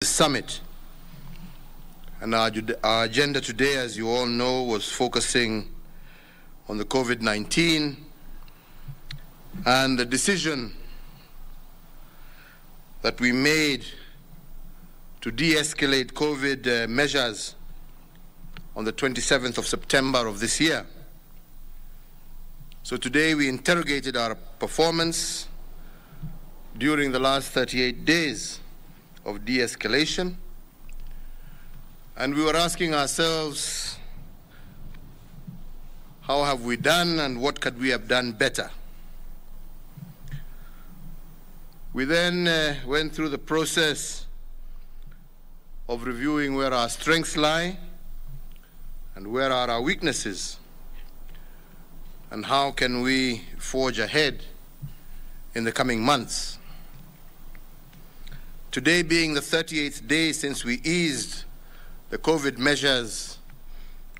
Summit. And our agenda today, as you all know, was focusing on the COVID-19 and the decision that we made to de-escalate COVID measures on the 27th of September of this year. So today we interrogated our performance during the last 38 days of de-escalation, and we were asking ourselves, how have we done and what could we have done better? We then went through the process of reviewing where our strengths lie and where are our weaknesses, and how can we forge ahead in the coming months. Today being the 38th day since we eased the COVID measures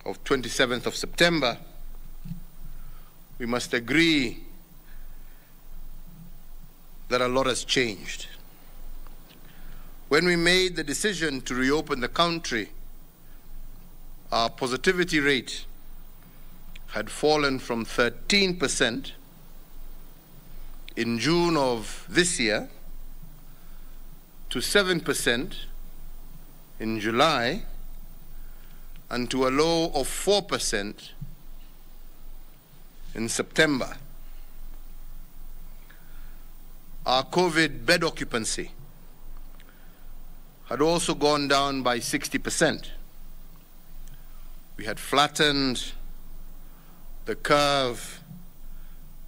of 27th of September, we must agree that a lot has changed. When we made the decision to reopen the country, our positivity rate had fallen from 13% in June of this year to 7% in July, and to a low of 4% in September. Our COVID bed occupancy had also gone down by 60%. We had flattened the curve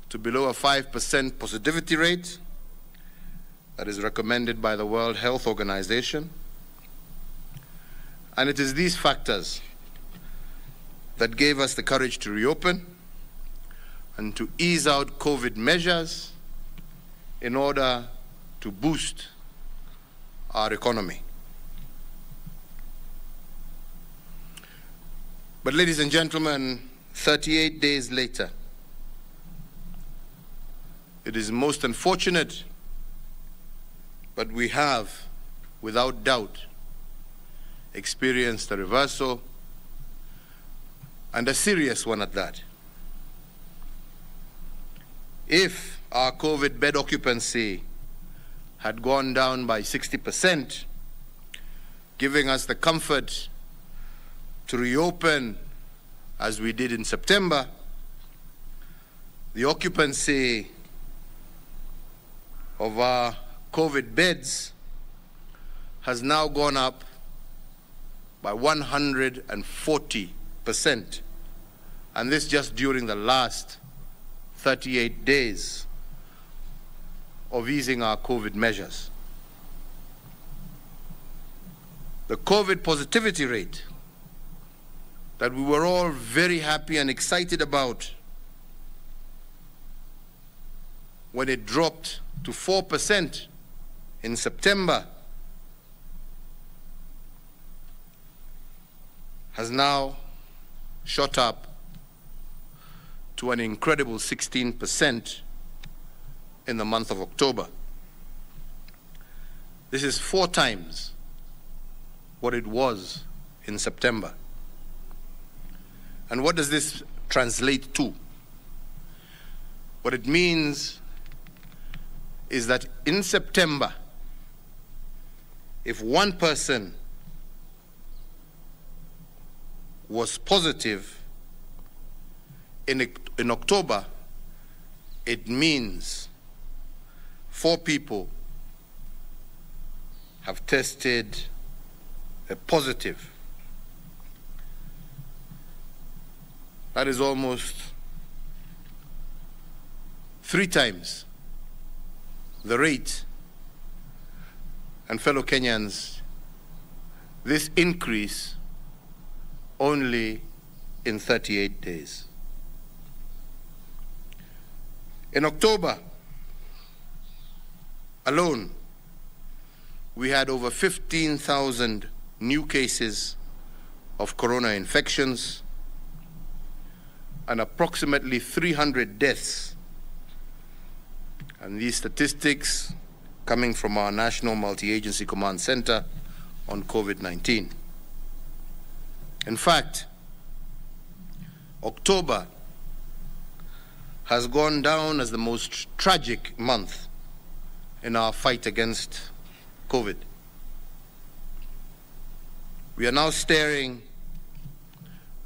to below a 5% positivity rate that is recommended by the World Health Organization. And it is these factors that gave us the courage to reopen and to ease out COVID measures in order to boost our economy. But ladies and gentlemen, 38 days later, it is most unfortunate, but we have, without doubt, experienced a reversal, and a serious one at that. If our COVID bed occupancy had gone down by 60%, giving us the comfort to reopen as we did in September, the occupancy of our COVID beds has now gone up by 140%, and this just during the last 38 days of easing our COVID measures. The COVID positivity rate that we were all very happy and excited about when it dropped to 4% in September has now shot up to an incredible 16% in the month of October. This is 4 times what it was in September. And what does this translate to? What it means is that in September, if one person was positive, in October, it means 4 people have tested positive. That is almost 3 times the rate. And fellow Kenyans, this increase only in 38 days. In October alone, we had over 15,000 new cases of corona infections and approximately 300 deaths. And these statistics coming from our National Multi-Agency Command Center on COVID-19. In fact, October has gone down as the most tragic month in our fight against COVID. We are now staring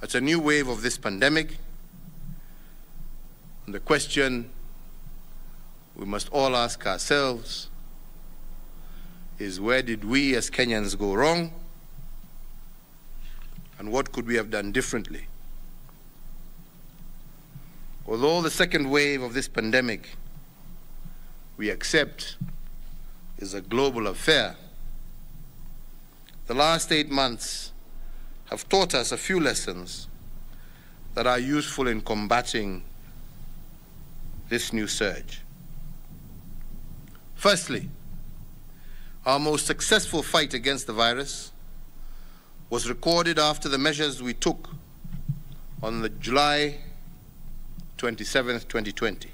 at a new wave of this pandemic, and the question we must all ask ourselves is, where did we as Kenyans go wrong, and what could we have done differently? Although the second wave of this pandemic, we accept, is a global affair, the last 8 months have taught us a few lessons that are useful in combating this new surge. Firstly, our most successful fight against the virus was recorded after the measures we took on the July 27th, 2020.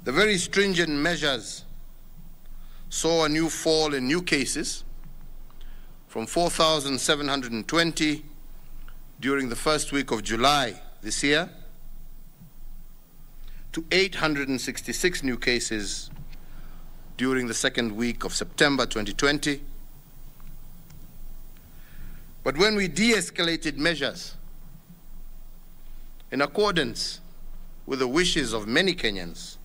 The very stringent measures saw a new fall in new cases from 4,720 during the first week of July this year to 866 new cases during the second week of September 2020. But when we de-escalated measures in accordance with the wishes of many Kenyans,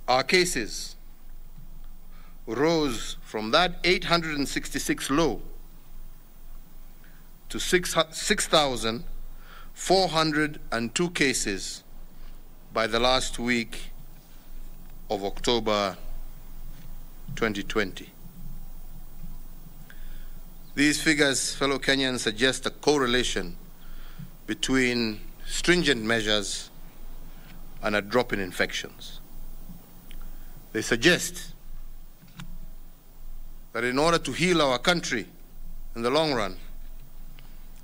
our cases rose from that 866 low to 6,402 cases by the last week of October 2020. These figures, fellow Kenyans, suggest a correlation between stringent measures and a drop in infections. They suggest that in order to heal our country in the long run,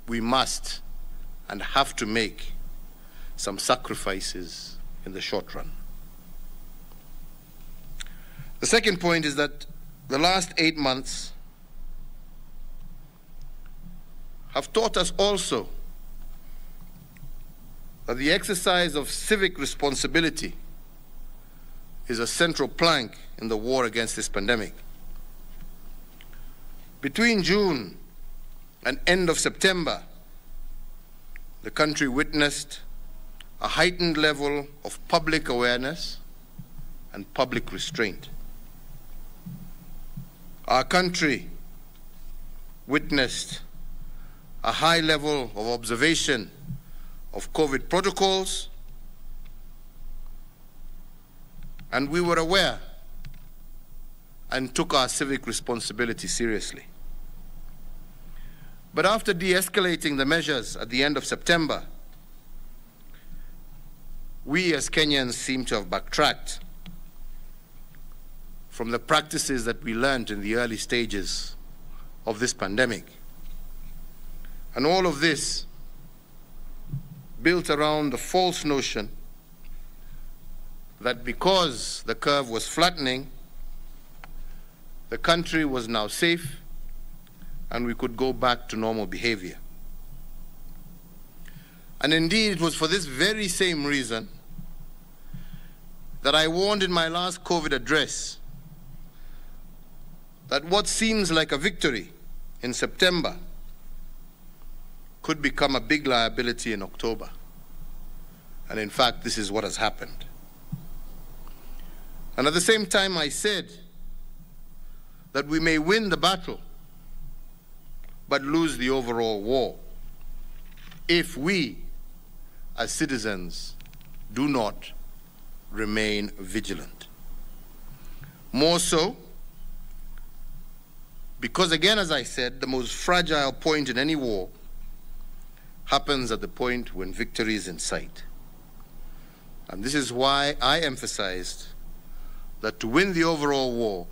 we must and have to make some sacrifices in the short run. The second point is that the last 8 months have taught us also that the exercise of civic responsibility is a central plank in the war against this pandemic. Between June and end of September, the country witnessed a heightened level of public awareness and public restraint. Our country witnessed a high level of observation of COVID protocols, and we were aware and took our civic responsibility seriously. But after de-escalating the measures at the end of September, we as Kenyans seem to have backtracked from the practices that we learned in the early stages of this pandemic. And all of this built around the false notion that because the curve was flattening, the country was now safe and we could go back to normal behavior. And indeed, it was for this very same reason that I warned in my last COVID address that what seems like a victory in September could become a big liability in October. And in fact, this is what has happened. And at the same time, I said that we may win the battle, but lose the overall war if we, as citizens, do not remain vigilant. More so, because again, as I said, the most fragile point in any war happens at the point when victory is in sight. And this is why I emphasized that to win the overall war,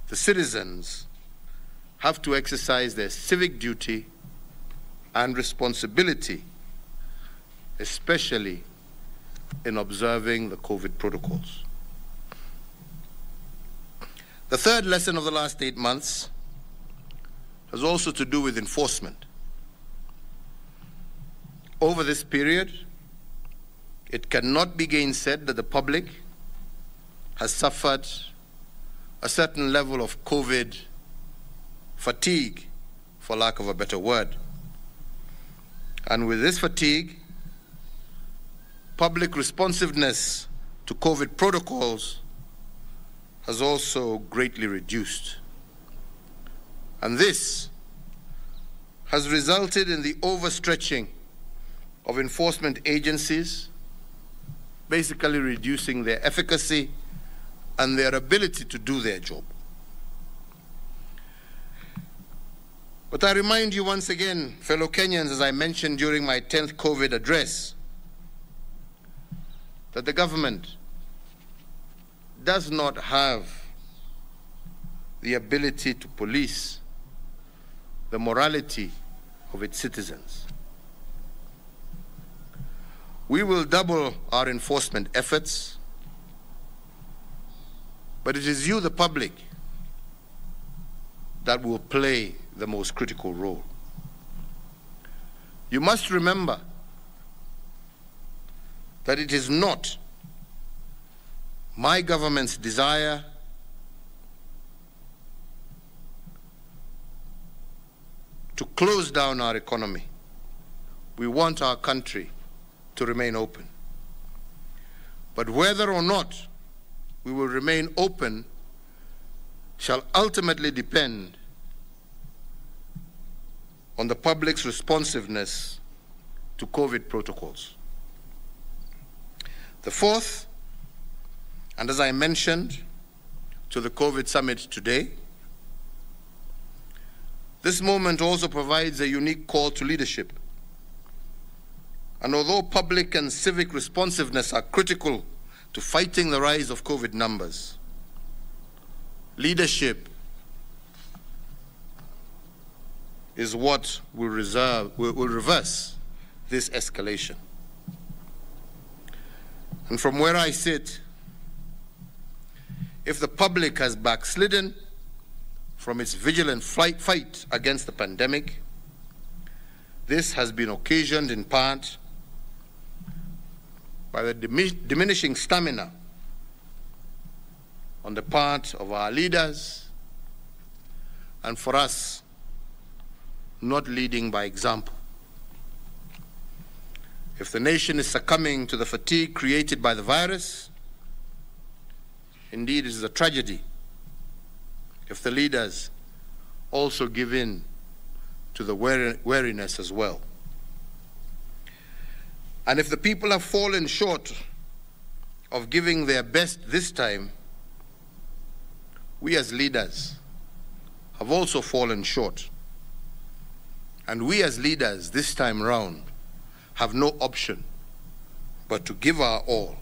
the citizens have to exercise their civic duty and responsibility especially in observing the COVID protocols. The third lesson of the last 8 months has also to do with enforcement. Over this period, it cannot be gainsaid that the public has suffered a certain level of COVID fatigue, for lack of a better word. And with this fatigue, public responsiveness to COVID protocols has also greatly reduced. And this has resulted in the overstretching of enforcement agencies, basically reducing their efficacy and their ability to do their job. But I remind you once again, fellow Kenyans, as I mentioned during my 10th COVID address, that the government does not have the ability to police the morality of its citizens. We will double our enforcement efforts, but it is you, the public, that will play the most critical role. You must remember that it is not my government's desire to close down our economy. We want our country to remain open. But whether or not we will remain open shall ultimately depend on the public's responsiveness to COVID protocols. The fourth, and as I mentioned to the COVID summit today, this moment also provides a unique call to leadership. And although public and civic responsiveness are critical to fighting the rise of COVID numbers, leadership is what will reverse this escalation. And from where I sit, if the public has backslidden from its vigilant fight against the pandemic, this has been occasioned in part by the diminishing stamina on the part of our leaders, and for us, not leading by example. If the nation is succumbing to the fatigue created by the virus, indeed it is a tragedy if the leaders also give in to the weariness as well. And if the people have fallen short of giving their best this time, we as leaders have also fallen short. And we as leaders this time round have no option but to give our all.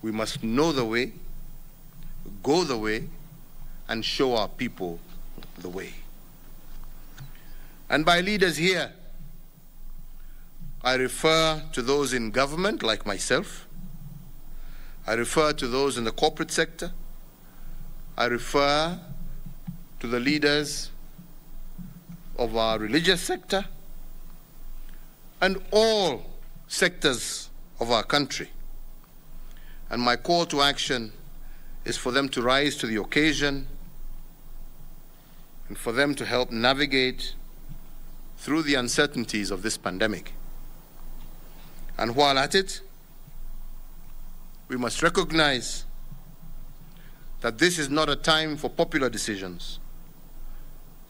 We must know the way, go the way, and show our people the way. And by leaders here, I refer to those in government like myself. I refer to those in the corporate sector. I refer to the leaders of our religious sector and all sectors of our country. And my call to action is for them to rise to the occasion and for them to help navigate through the uncertainties of this pandemic. And while at it, we must recognize that this is not a time for popular decisions.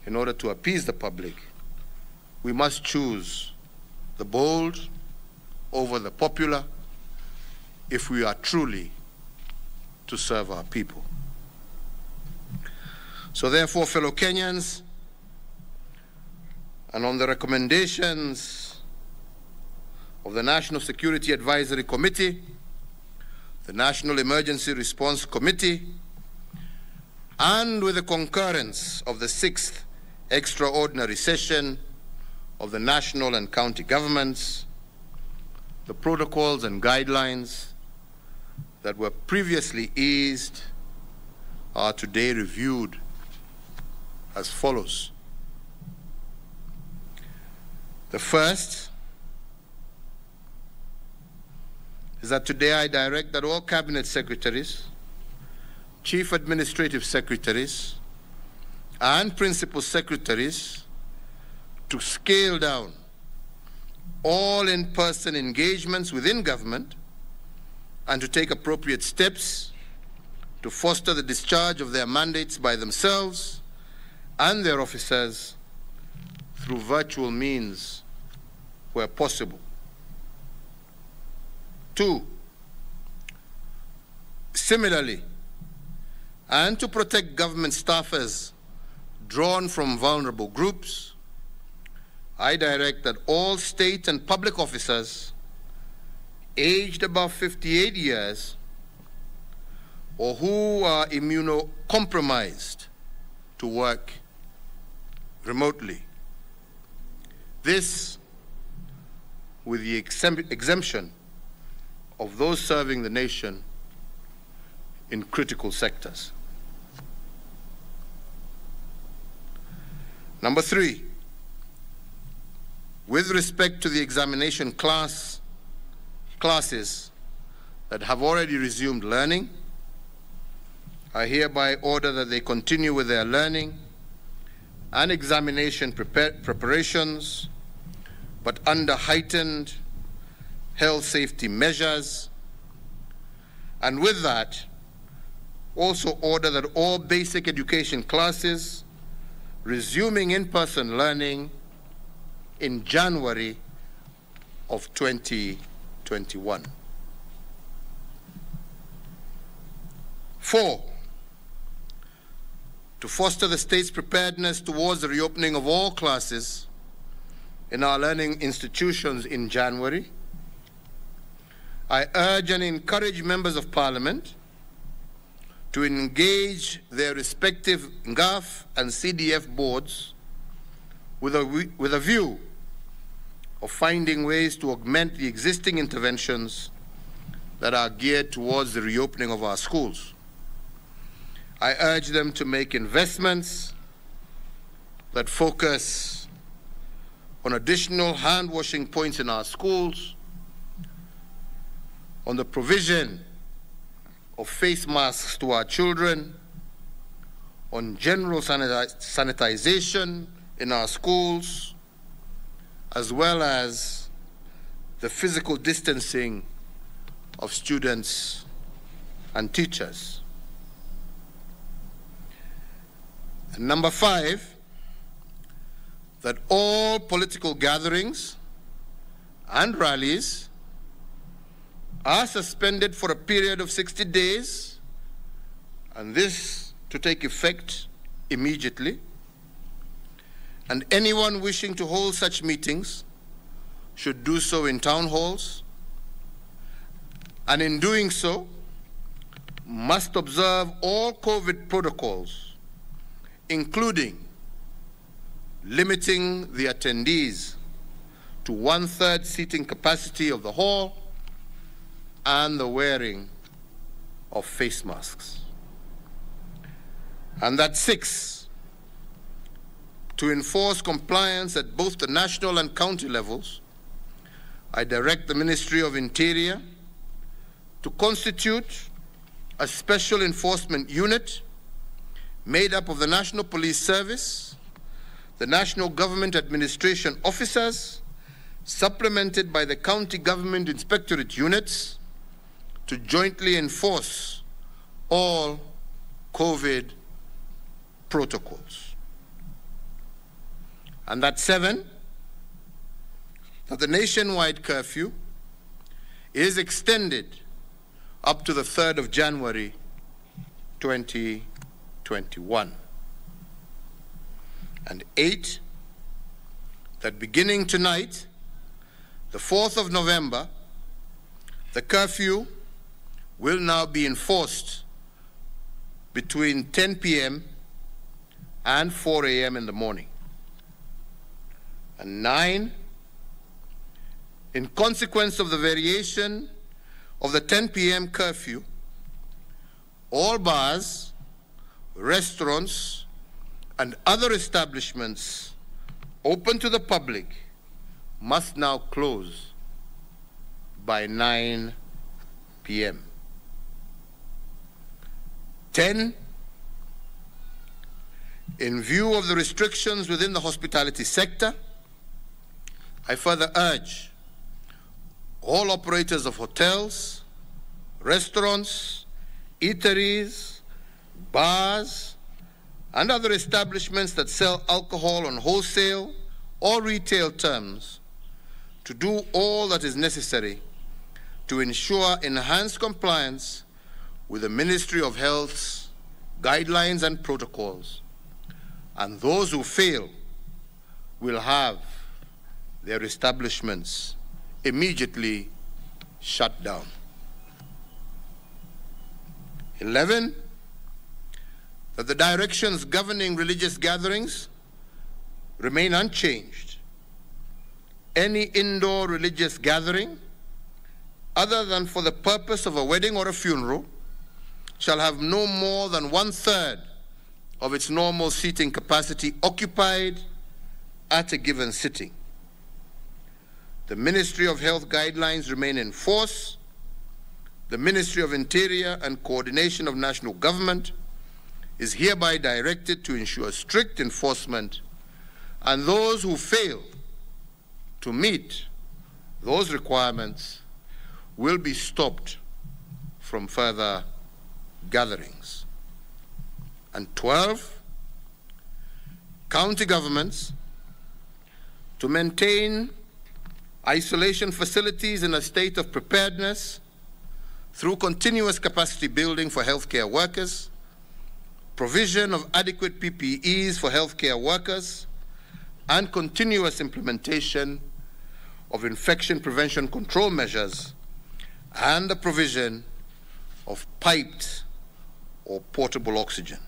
In order to appease the public, we must choose the bold over the popular if we are truly to serve our people. So therefore, fellow Kenyans, and on the recommendations of the National Security Advisory Committee, the National Emergency Response Committee, and with the concurrence of the 6th Extraordinary Session of the national and county governments, the protocols and guidelines that were previously eased are today reviewed as follows. The first is that today I direct that all cabinet secretaries, chief administrative secretaries, and principal secretaries to scale down all in-person engagements within government and to take appropriate steps to foster the discharge of their mandates by themselves and their officers through virtual means where possible. 2, similarly, and to protect government staffers drawn from vulnerable groups, I direct that all state and public officers aged above 58 years or who are immunocompromised to work remotely. This with the exemption of those serving the nation in critical sectors. Number 3, with respect to the examination classes that have already resumed learning, I hereby order that they continue with their learning and examination preparations, but under heightened health safety measures, and with that, also order that all basic education classes resuming in-person learning in January of 2021. 4, to foster the state's preparedness towards the reopening of all classes in our learning institutions in January, I urge and encourage members of Parliament to engage their respective NGAF and CDF boards with a view of finding ways to augment the existing interventions that are geared towards the reopening of our schools. I urge them to make investments that focus on additional hand-washing points in our schools, on the provision of face masks to our children, on general sanitization in our schools, as well as the physical distancing of students and teachers. And number 5, that all political gatherings and rallies are suspended for a period of 60 days, and this to take effect immediately. And anyone wishing to hold such meetings should do so in town halls, and in doing so, must observe all COVID protocols, including limiting the attendees to 1/3 seating capacity of the hall and the wearing of face masks. And that 6, to enforce compliance at both the national and county levels, I direct the Ministry of Interior to constitute a special enforcement unit made up of the National Police Service, the National Government Administration officers, supplemented by the county government inspectorate units, to jointly enforce all COVID protocols. And that 7, that the nationwide curfew is extended up to the 3rd of January 2021. And 8, that beginning tonight, the 4th of November, the curfew will now be enforced between 10 p.m. and 4 a.m. in the morning. And 9, in consequence of the variation of the 10 p.m. curfew, all bars, restaurants, and other establishments open to the public must now close by 9 p.m. 10. In view of the restrictions within the hospitality sector, I further urge all operators of hotels, restaurants, eateries, bars, and other establishments that sell alcohol on wholesale or retail terms to do all that is necessary to ensure enhanced compliance with the Ministry of Health's guidelines and protocols, and those who fail will have their establishments immediately shut down. 11, that the directions governing religious gatherings remain unchanged. Any indoor religious gathering, other than for the purpose of a wedding or a funeral, shall have no more than 1/3 of its normal seating capacity occupied at a given sitting. The Ministry of Health guidelines remain in force. The Ministry of Interior and Coordination of National Government is hereby directed to ensure strict enforcement, and those who fail to meet those requirements will be stopped from further gatherings. And 12, county governments to maintain isolation facilities in a state of preparedness through continuous capacity building for healthcare workers, provision of adequate PPEs for healthcare workers, and continuous implementation of infection prevention control measures, and the provision of piped or portable oxygen.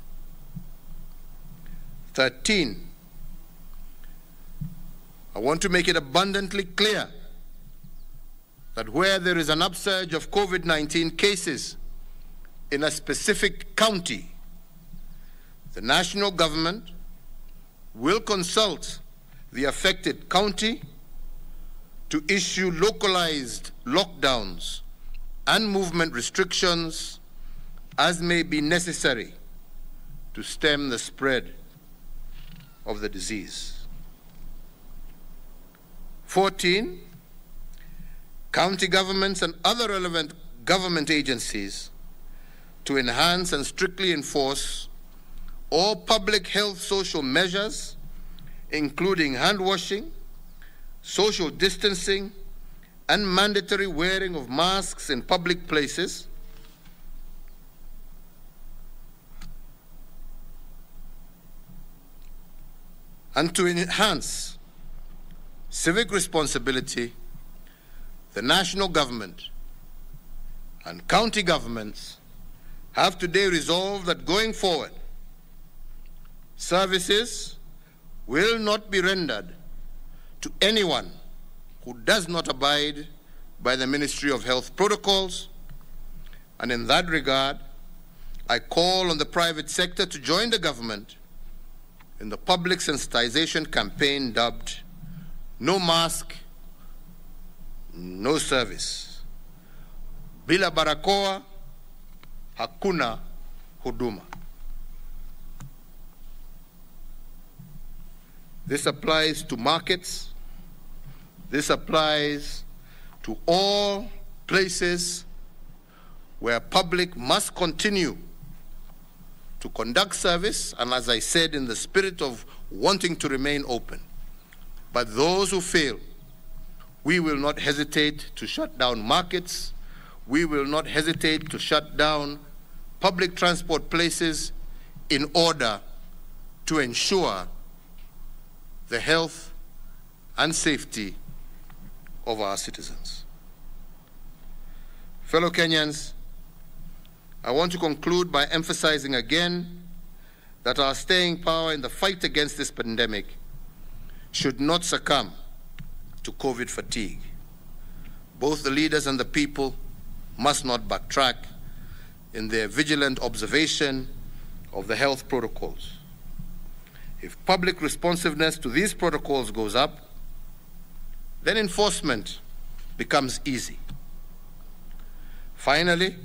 13, I want to make it abundantly clear that where there is an upsurge of COVID-19 cases in a specific county, the national government will consult the affected county to issue localized lockdowns and movement restrictions as may be necessary to stem the spread of the disease. 14, county governments and other relevant government agencies to enhance and strictly enforce all public health social measures, including hand washing, social distancing, and mandatory wearing of masks in public places, and to enhance civic responsibility. The national government and county governments have today resolved that going forward, services will not be rendered to anyone who does not abide by the Ministry of Health protocols. And in that regard, I call on the private sector to join the government in the public sensitization campaign dubbed No Mask, No Service. Bila barakoa, hakuna huduma. This applies to markets. This applies to all places where public must continue to conduct service, and as I said, in the spirit of wanting to remain open. But those who fail, we will not hesitate to shut down markets. We will not hesitate to shut down public transport places in order to ensure the health and safety of our citizens. Fellow Kenyans, I want to conclude by emphasizing again that our staying power in the fight against this pandemic should not succumb to COVID fatigue. both the leaders and the people must not backtrack in their vigilant observation of the health protocols. If public responsiveness to these protocols goes up, then enforcement becomes easy. Finally,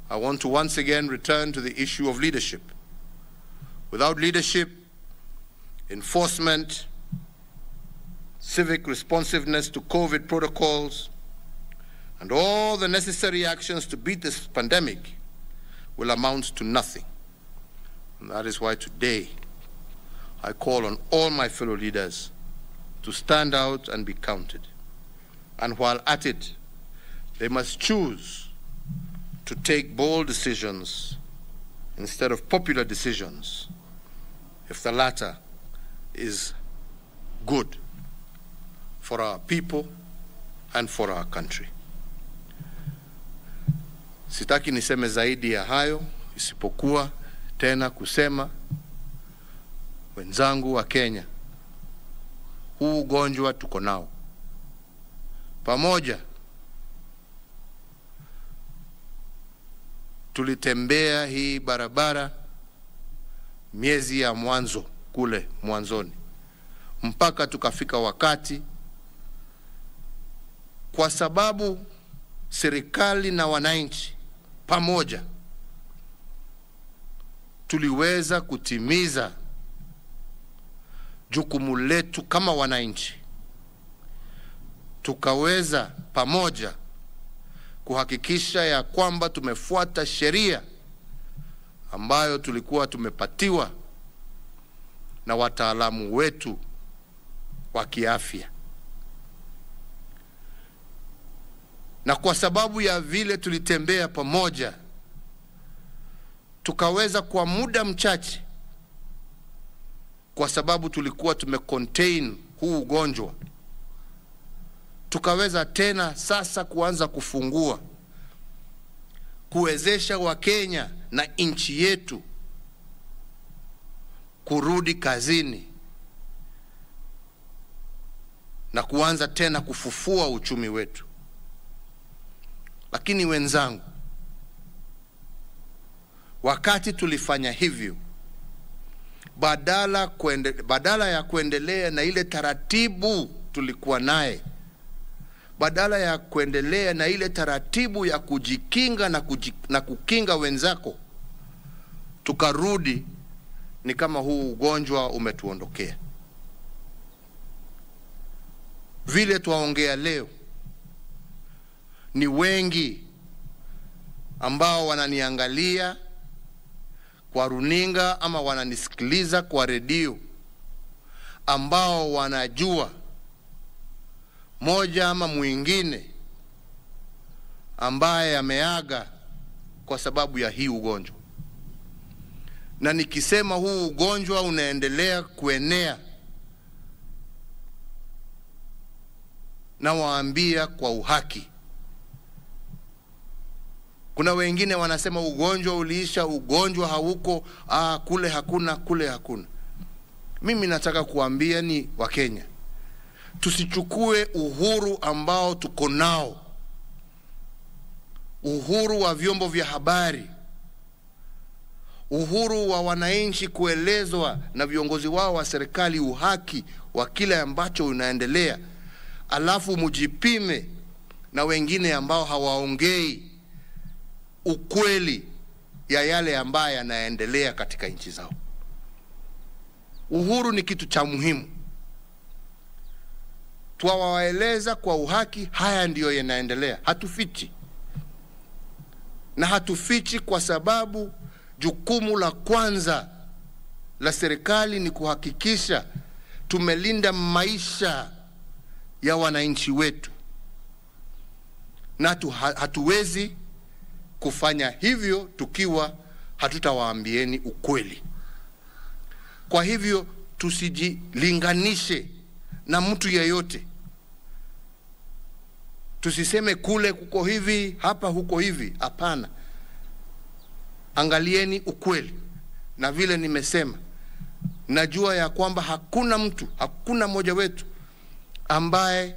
I want to once again return to the issue of leadership. Without leadership, enforcement, civic responsiveness to COVID protocols, and all the necessary actions to beat this pandemic will amount to nothing. And that is why today I call on all my fellow leaders to stand out and be counted. And while at it, they must choose to take bold decisions instead of popular decisions, if the latter is good for our people and for our country. Sitaki niseme zaidi ya hayo, isipokuwa tena kusema, wenzangu wa Kenya, huu ugonjwa tuko nao. Pamoja tulitembea hii barabara miezi ya mwanzo kule mwanzoni, mpaka tukafika wakati, kwa sababu serikali na wananchi pamoja tuliweza kutimiza jukumu letu kama wananchi. Tukaweza pamoja kuhakikisha ya kwamba tumefuata sheria ambayo tulikuwa tumepatiwa na wataalamu wetu wa kiafya. Na kwa sababu ya vile tulitembea pamoja, tukaweza kwa muda mchache, kwa sababu tulikuwa tumecontain huu ugonjwa, tukaweza tena sasa kuanza kufungua, kuwezesha Wakenya na nchi yetu kurudi kazini na kuanza tena kufufua uchumi wetu. Lakini wenzangu, wakati tulifanya hivyo, badala ya kuendelea na ile taratibu tulikuwa naye, badala ya kuendelea na ile taratibu ya kujikinga na kukinga wenzako, tukarudi ni kama huu ugonjwa umetuondokea. Vile tuwaongea leo, ni wengi ambao wananiangalia kwa runinga ama wananisikiliza kwa redio, ambao wanajua moja ama mwingine ambaye ameaga kwa sababu ya hii ugonjwa. Na nikisema huu ugonjwa unaendelea kuenea, na waambia kwa uhaki. Kuna wengine wanasema ugonjwa uliisha, ugonjwa hauko, kule hakuna, kule hakuna. Mimi nataka kuambia ni Wakenya, tusichukue uhuru ambao tuko nao, uhuru wa vyombo vya habari, uhuru wa wananchi kuelezwa na viongozi wao wa serikali uhaki wa kile ambacho unaendelea, alafu mujipime na wengine ambao hawaongei ukweli ya yale ambayo yanaendelea katika nchi zao. Uhuru ni kitu cha muhimu. Tuwaeleza kwa uhaki haya ndiyo yanaendelea. Hatufichi. Na hatufichi kwa sababu jukumu la kwanza la serikali ni kuhakikisha tumelinda maisha ya wananchi wetu. Na hatuwezi kufanya hivyo tukiwa hatutawaambieni ukweli. Kwa hivyo tusijilinganishe na mtu yeyote. Tusiseme kule kuko hivi, hapa huko hivi. Hapana. Angalieni ukweli. Na vile nimesema, najua ya kwamba hakuna mtu, hakuna mmoja wetu ambaye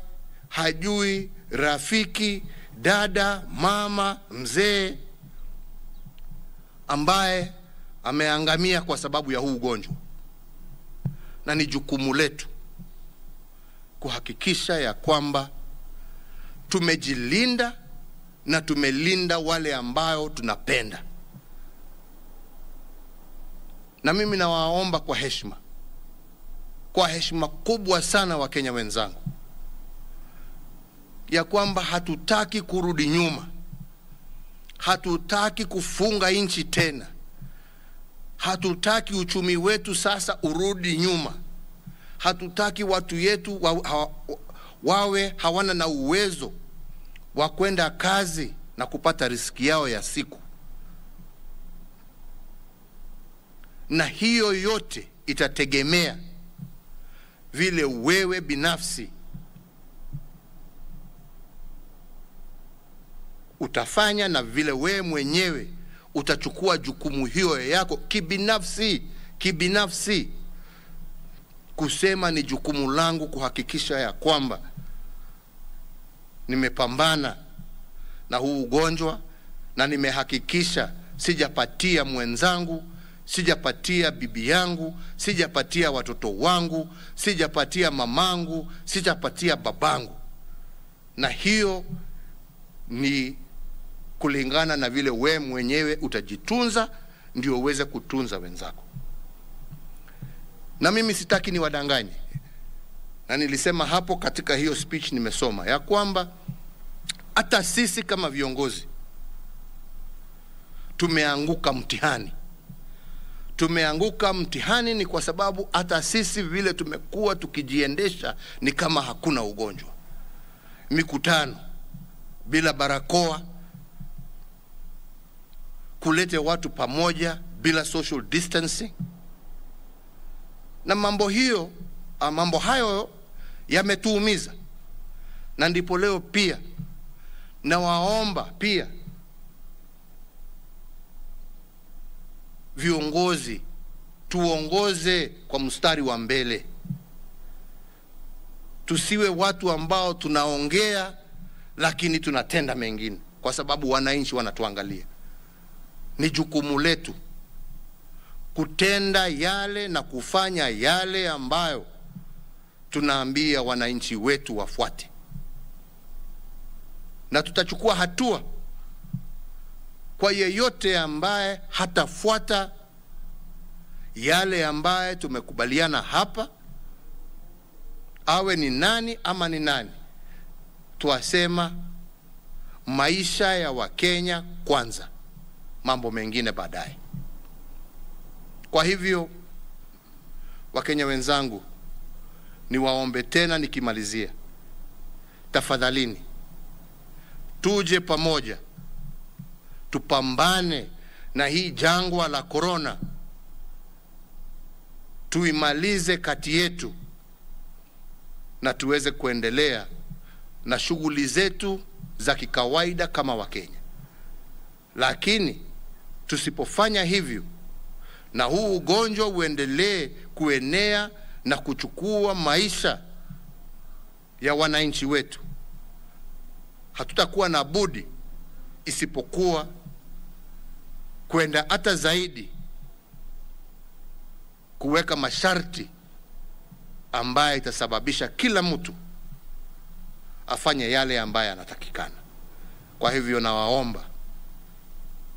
hajui rafiki, dada, mama, mzee ambaye ameangamia kwa sababu ya huu ugonjwa. Na ni jukumu letu kuhakikisha ya kwamba tumejilinda na tumelinda wale ambao tunapenda. Na mimi nawaomba kwa heshima kubwa sana Wakenya wenzangu, ya kwamba hatutaki kurudi nyuma. Hatutaki kufunga nchi tena. Hatutaki uchumi wetu sasa urudi nyuma. Hatutaki watu yetu wawe hawana na uwezo wa kwenda kazi na kupata riziki yao ya siku. Na hiyo yote itategemea vile wewe binafsi utafanya na vile wewe mwenyewe utachukua jukumu hiyo yako kibinafsi kusema ni jukumu langu kuhakikisha ya kwamba nimepambana na huu ugonjwa na nimehakikisha sijapatia mwenzangu, sijapatia bibi yangu, sijapatia watoto wangu, sijapatia mamangu, sijapatia babangu. Na hiyo ni kulingana na vile we mwenyewe utajitunza ndio uweze kutunza wenzako. Na mimi sitaki ni wadanganye. Na nilisema hapo katika hiyo speech nimesoma ya kwamba hata sisi kama viongozi tumeanguka mtihani. Tumeanguka mtihani ni kwa sababu hata sisi vile tumekuwa tukijiendesha ni kama hakuna ugonjwa. Mikutano bila barakoa, kulete watu pamoja bila social distancing. Na mambo hayo yametuumiza. Na ndipo leo pia na waomba pia viongozi tuongoze kwa mstari wa mbele. Tusiwe watu ambao tunaongea lakini tunatenda mengine kwa sababu wananchi wanatuangalia. Ni jukumu letu kutenda yale na kufanya yale ambayo tunaambia wananchi wetu wafuate. Na tutachukua hatua kwa yeyote ambaye hatafuata yale ambaye tumekubaliana hapa, awe ni nani ama ni nani. Tuasema maisha ya Wakenya kwanza, mambo mengine baadaye. Kwa hivyo Wakenya wenzangu, niwaombe tena nikimalizia, tafadhalini tuje pamoja tupambane na hii jangwa la corona, tuimalize kati yetu na tuweze kuendelea na shughuli zetu za kikawaida kama Wakenya. Lakini tusipofanya hivyo na huu ugonjwa uendelee kuenea na kuchukua maisha ya wananchi wetu, hatutakuwa na budi isipokuwa kwenda hata zaidi kuweka masharti ambaye itasababisha kila mtu afanye yale ambaye anatakikana. Kwa hivyo nawaomba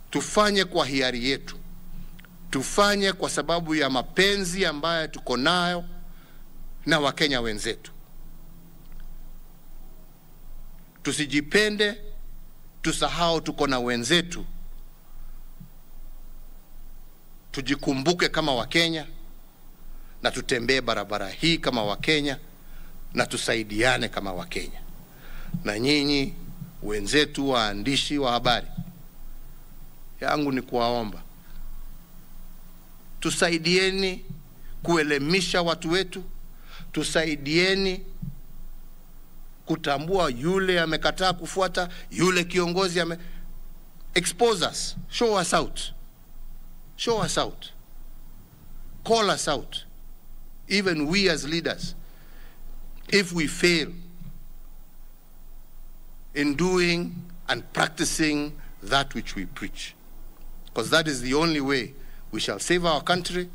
tufanye kwa hiari yetu, tufanye kwa sababu ya mapenzi ambaye tuko nayo na Wakenya wenzetu. Tusijipende, tusahau tuko na wenzetu. Tujikumbuke kama Wakenya na tutembee barabara hii kama Wakenya na tusaidiane kama Wakenya. Na nyinyi wenzetu waandishi wa habari, yangu ni kuwaomba tusaidieni kuelimisha watu wetu, tusaidieni kutambua yule amekataa kufuata, yule kiongozi expose us, show us out, call us out, even we as leaders. If we fail in doing and practicing that which we preach. Because that is the only way we shall save our country.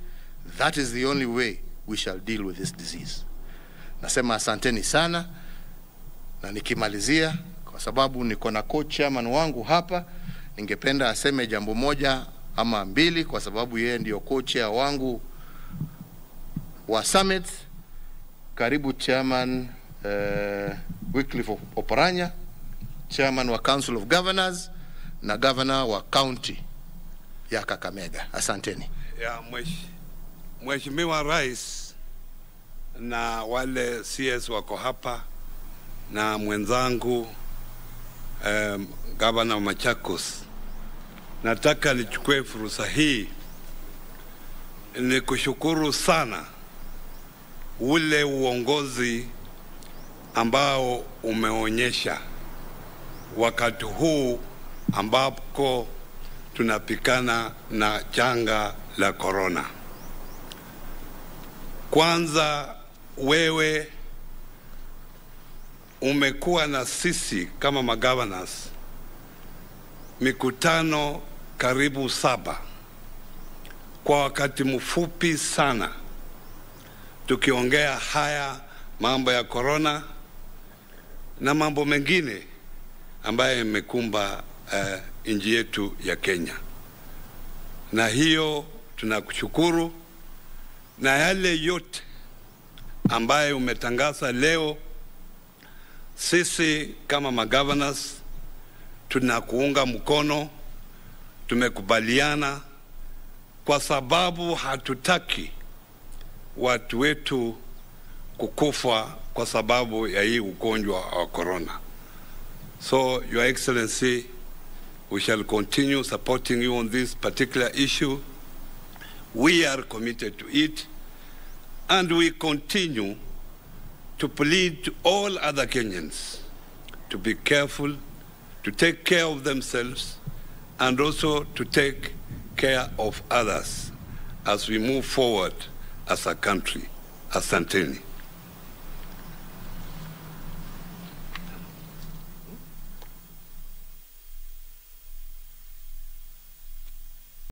That is the only way we shall deal with this disease. Nasema asanteni sana, na nikimalizia, kwa sababu niko na co-chairman wangu hapa, ningependa aseme jambo moja ama mbili, kwa sababu yeye ndio co-chair wangu wa summit. Karibu chairman Wycliffe Oparanya, chairman wa Council of Governors na governor wa county ya Kakamega. Asanteni. Ya Mheshimiwa Rais na wale CS wako hapa na mwenzangu Governor Machakos, nataka nichukue fursa hii ni kushukuru sana ule uongozi ambao umeonyesha wakati huu ambapo tunapikana na janga la corona. Kwanza wewe umekuwa na sisi kama magovernors mikutano karibu 7 kwa wakati mfupi sana, tukiongea haya mambo ya corona na mambo mengine ambayo imekumba nchi yetu ya Kenya. Na hiyo tunakushukuru, na yale yote ambayo umetangaza leo, sisi kama magovernors tunakuunga mkono, tumekubaliana, kwa sababu hatutaki watu wetu kukufa kwa sababu ya hii ugonjwa wa corona. So, Your Excellency, we shall continue supporting you on this particular issue. We are committed to it, and we continue to plead to all other Kenyans to be careful, to take care of themselves, and also to take care of others as we move forward as a country. Asanteni.